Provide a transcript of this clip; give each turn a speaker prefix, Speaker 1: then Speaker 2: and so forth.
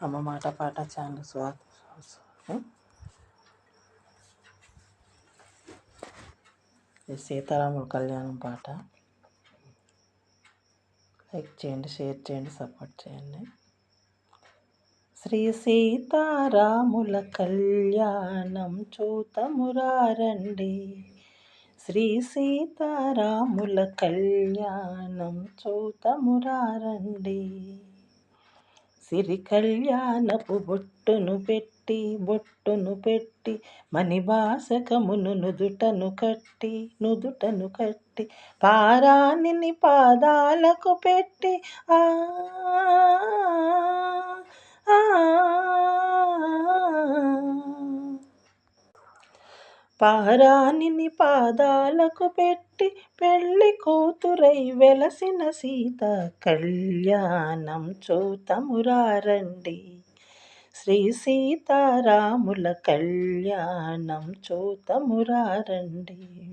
Speaker 1: అమ్మ మాట పాట ఛానల్ స్వాగతం. ఇది సీతారాముల కళ్యాణం పాట. లైక్ చేయండి, షేర్ చేయండి, సపోర్ట్ చేయండి. శ్రీ సీతారాముల కళ్యాణం చూతమురారండి. శ్రీ సీతారాముల కళ్యాణం చూతమురారండి. సిరి కళ్యాణపు బొట్టును పెట్టి మణివాసకమును నుదుటను కట్టి పారాణిని పాదాలకు పెట్టి పారాణిని పాదాలకు పెట్టి పెళ్లి కూతురై వెలసిన సీత కళ్యాణం చూతమురారండి. శ్రీ సీతారాముల కళ్యాణం చూతమురారండి.